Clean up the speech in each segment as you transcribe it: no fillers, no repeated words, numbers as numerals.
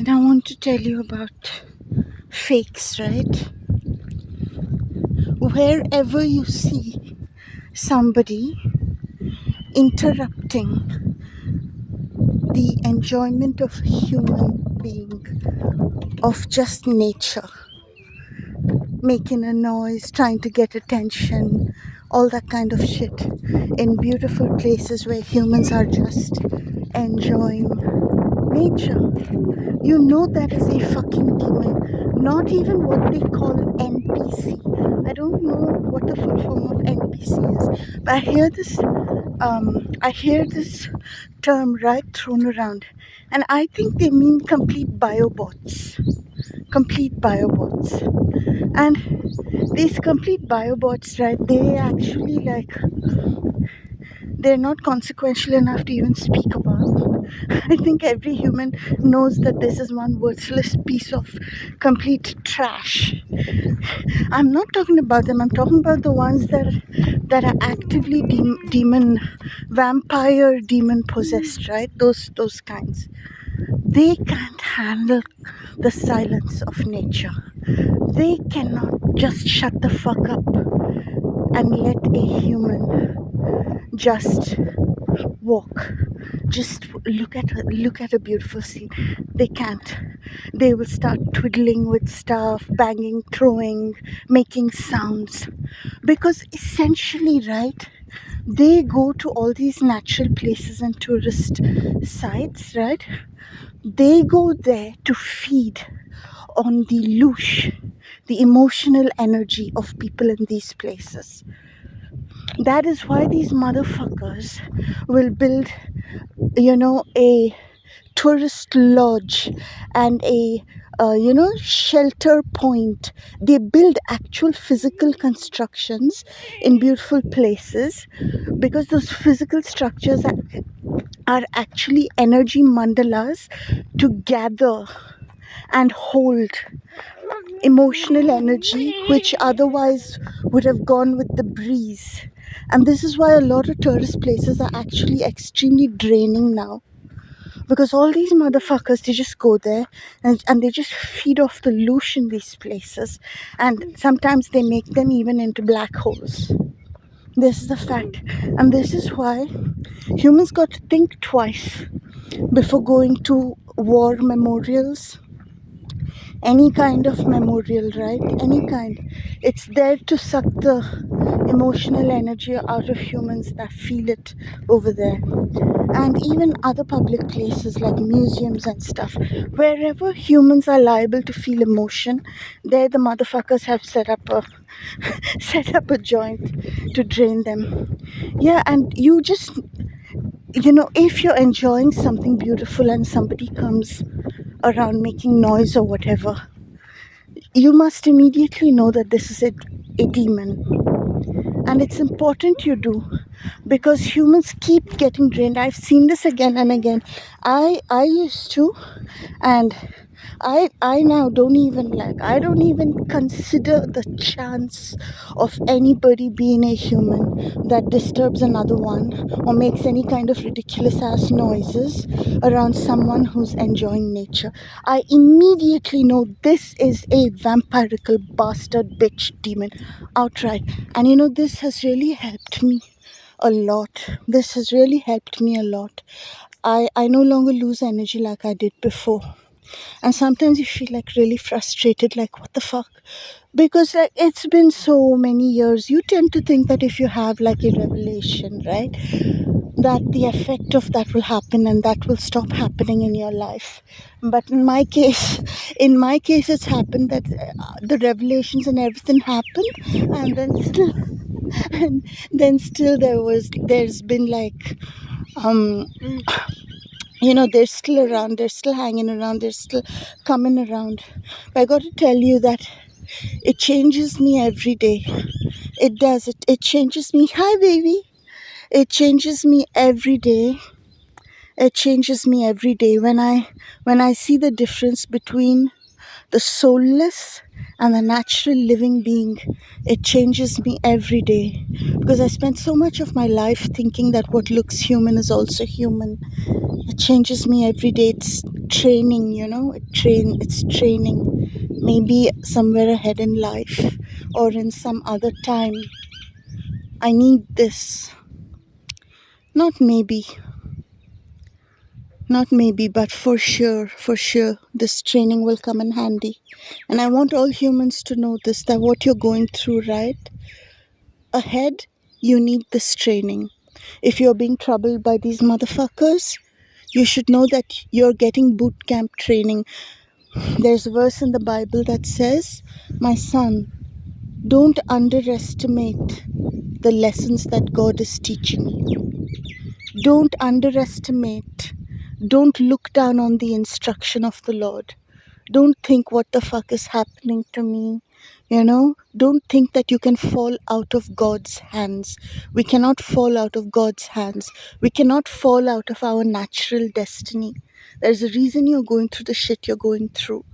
And I want to tell you about fakes, right? Wherever you see somebody interrupting the enjoyment of a human being, of just nature, making a noise, trying to get attention, all that kind of shit, in beautiful places where humans are just enjoying nature, you know that is a fucking demon. Not even what they call NPC. I don't know what the full form of NPC is, but I hear this term right thrown around, and I think they mean complete biobots. Complete biobots. And these complete biobots, right, they actually they're not consequential enough to even speak about. I think every human knows that this is one worthless piece of complete trash. I'm not talking about them. I'm talking about the ones that are actively vampire demon possessed, right? Those kinds. They can't handle the silence of nature. They cannot just shut the fuck up and let a human just walk, just look at a beautiful scene. They can't. They will start twiddling with stuff, banging, throwing, making sounds, because essentially, right, they go to all these natural places and tourist sites, right? They go there to feed on the loosh, the emotional energy of people in these places. That is why these motherfuckers will build, a tourist lodge and a shelter point. They build actual physical constructions in beautiful places, because those physical structures are actually energy mandalas to gather and hold emotional energy which otherwise would have gone with the breeze. And this is why a lot of tourist places are actually extremely draining now, because all these motherfuckers, they just go there and they just feed off the loosh in these places, and sometimes they make them even into black holes. This is a fact. And this is why humans got to think twice before going to war memorials, any kind of memorial, right? Any kind. It's there to suck the emotional energy out of humans that feel it over there. And even other public places like museums and stuff, wherever humans are liable to feel emotion, there the motherfuckers have set up a set up a joint to drain them. Yeah, and you just, if you're enjoying something beautiful and somebody comes around making noise or whatever, you must immediately know that this is a demon. And it's important you do, because humans keep getting drained. I've seen this again and again. I used to, and I now don't even consider the chance of anybody being a human that disturbs another one or makes any kind of ridiculous ass noises around someone who's enjoying nature. I immediately know this is a vampirical bastard bitch demon outright. And this has really helped me a lot. This has really helped me a lot. I no longer lose energy like I did before. And sometimes you feel like really frustrated, like what the fuck, because like it's been so many years. You tend to think that if you have like a revelation, right, that the effect of that will happen and that will stop happening in your life. But in my case it's happened that the revelations and everything happened, and then still and then still there's been like um they're still around, they're still hanging around, they're still coming around. But I got to tell you that it changes me every day. It does. It changes me. Hi, baby. It changes me every day. It changes me every day when I see the difference between the soulless and the natural living being, it changes me every day, because I spent so much of my life thinking that what looks human is also human. It changes me every day. It's training, it's training. Maybe somewhere ahead in life or in some other time, I need this. Not maybe, not maybe, but for sure, this training will come in handy. And I want all humans to know this, that what you're going through, right? Ahead, you need this training. If you're being troubled by these motherfuckers, you should know that you're getting boot camp training. There's a verse in the Bible that says, "My son, don't underestimate the lessons that God is teaching you. Don't underestimate. Don't look down on the instruction of the Lord. Don't think, what the fuck is happening to me? Don't think that you can fall out of God's hands. We cannot fall out of God's hands. We cannot fall out of our natural destiny. There's a reason you're going through the shit you're going through,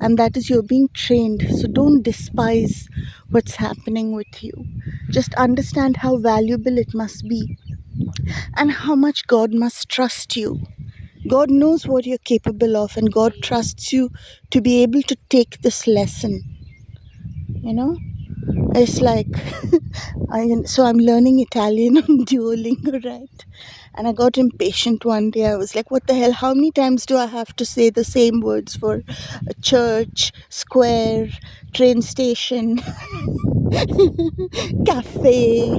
and that is, you're being trained. So don't despise what's happening with you. Just understand how valuable it must be and how much God must trust you. God knows what you're capable of, and God trusts you to be able to take this lesson. It's like, I'm learning Italian on Duolingo, right? And I got impatient one day. I was like, what the hell? How many times do I have to say the same words for a church, square, train station, cafe,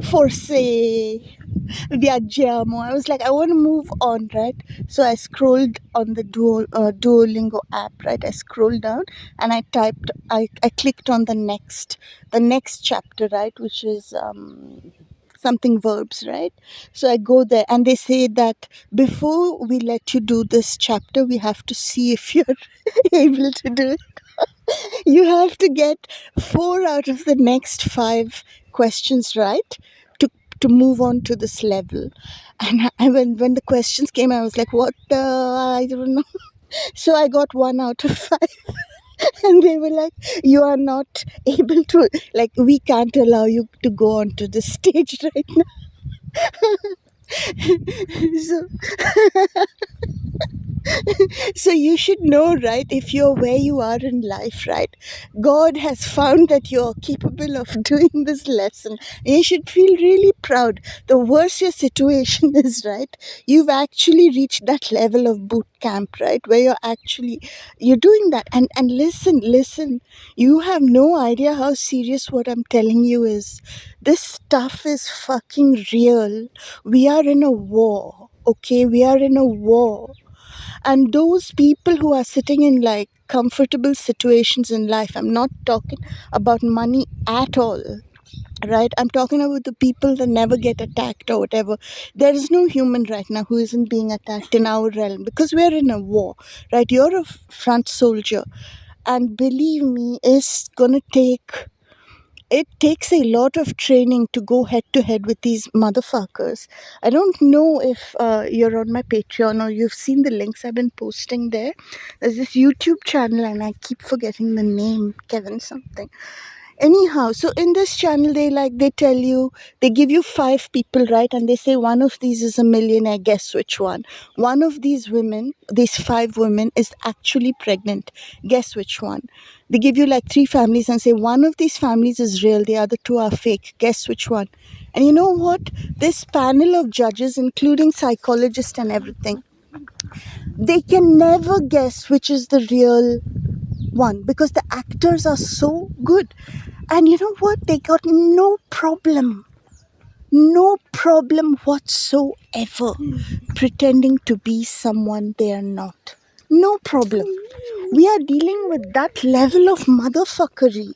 forse, viaggiamo? I was like, I want to move on, right? So I scrolled on the Duolingo app, right? I scrolled down and I clicked on the next chapter, right? Which is something verbs, right? So I go there and they say that before we let you do this chapter, we have to see if you're able to do it. You have to get 4 out of the next 5 questions right to move on to this level. And when the questions came, I was like, what the, I don't know. So I got 1 out of 5. And they were like, you are not able to, like, we can't allow you to go on to the stage right now. so So you should know, right? If you're where you are in life, right? God has found that you're capable of doing this lesson. You should feel really proud. The worse your situation is, right? You've actually reached that level of boot camp, right? Where you're doing that. And listen. You have no idea how serious what I'm telling you is. This stuff is fucking real. We are in a war. Okay, we are in a war. And those people who are sitting in like comfortable situations in life, I'm not talking about money at all, right? I'm talking about the people that never get attacked or whatever. There is no human right now who isn't being attacked in our realm, because we're in a war, right? You're a front soldier, and believe me, it takes a lot of training to go head to head with these motherfuckers. I don't know if you're on my Patreon or you've seen the links I've been posting there. There's this YouTube channel and I keep forgetting the name, Kevin something. Anyhow, so in this channel, they tell you, they give you 5 people, right? And they say one of these is a millionaire. Guess which one? One of these 5 women is actually pregnant. Guess which one? They give you like 3 families and say one of these families is real, the other 2 are fake. Guess which one? And you know what? This panel of judges, including psychologists and everything, they can never guess which is the real one, because the actors are so good. And you know what? They got no problem whatsoever pretending to be someone they are not. No problem. We are dealing with that level of motherfuckery,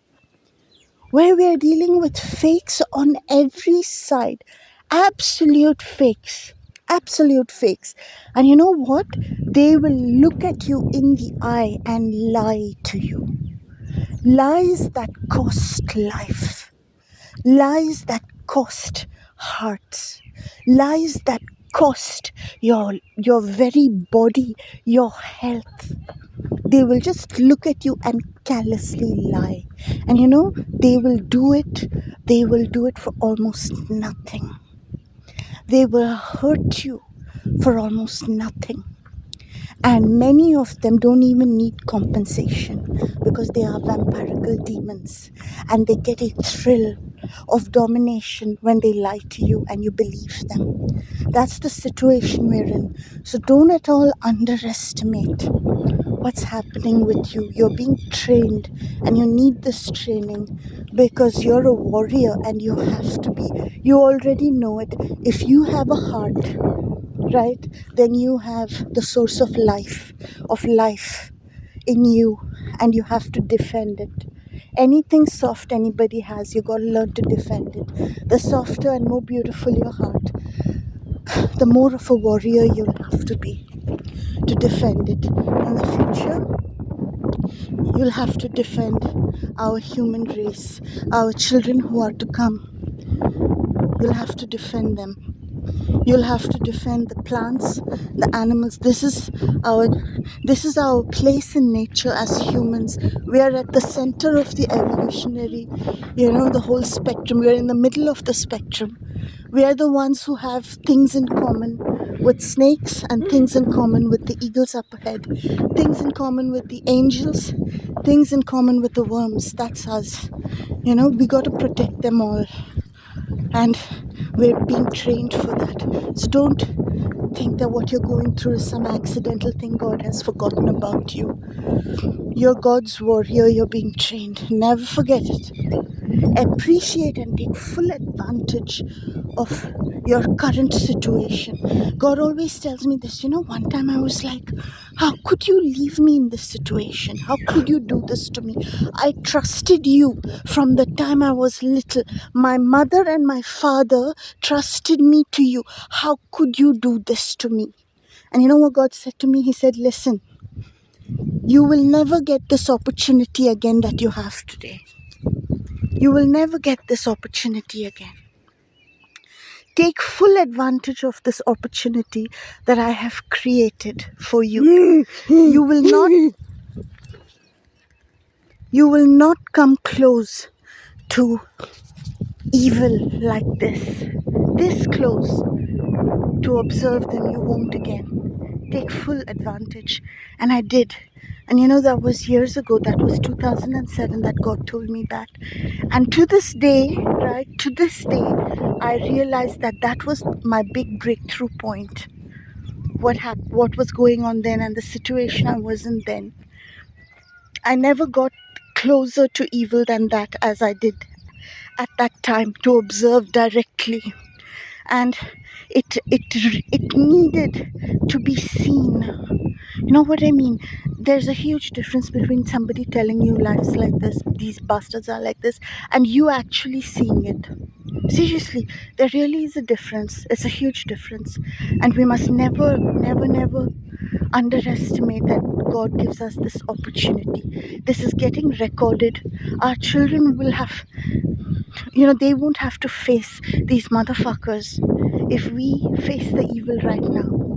where we are dealing with fakes on every side. Absolute fakes. Absolute fakes. And you know what? They will look at you in the eye and lie to you. Lies that cost life. Lies that cost hearts. Lies that cost your very body, your health. They will just look at you and callously lie. And they will do it. They will do it for almost nothing. They will hurt you for almost nothing. And many of them don't even need compensation because they are vampirical demons and they get a thrill of domination when they lie to you and you believe them. That's the situation we're in. So don't at all underestimate what's happening with you. You're being trained and you need this training because you're a warrior and you have to be. You already know it. If you have a heart, right, then you have the source of life in you, and you have to defend it. Anything soft anybody has, you got to learn to defend it. The softer and more beautiful your heart, the more of a warrior you'll have to be to defend it. In the future, you'll have to defend our human race, our children who are to come. You'll have to defend them. You'll have to defend the plants, the animals. This is our place in nature as humans. We are at the center of the evolutionary, the whole spectrum. We are in the middle of the spectrum. We are the ones who have things in common with snakes and things in common with the eagles up ahead, things in common with the angels, things in common with the worms. That's us. We got to protect them all. And we're being trained for that. So don't think that what you're going through is some accidental thing. God has forgotten about you. You're God's warrior. You're being trained. Never forget it. Appreciate and take full advantage of your current situation. God always tells me this. One time I was like, how could you leave me in this situation? How could you do this to me? I trusted you from the time I was little. My mother and my father trusted me to you. How could you do this to me? And you know what God said to me? He said, listen, you will never get this opportunity again that you have today. You will never get this opportunity again. Take full advantage of this opportunity that I have created for you. You will not come close to evil like this close to observe them. You won't again. Take full advantage. And I did. And that was years ago. That was 2007 that God told me that. And to this day, I realized that was my big breakthrough point. What was going on then and the situation I was in then. I never got closer to evil than that as I did at that time, to observe directly. And it needed to be seen. You know what I mean? There's a huge difference between somebody telling you life's like this, these bastards are like this, and you actually seeing it. Seriously, there really is a difference. It's a huge difference. And we must never underestimate that God gives us this opportunity. This is getting recorded. Our children will have, they won't have to face these motherfuckers if we face the evil right now.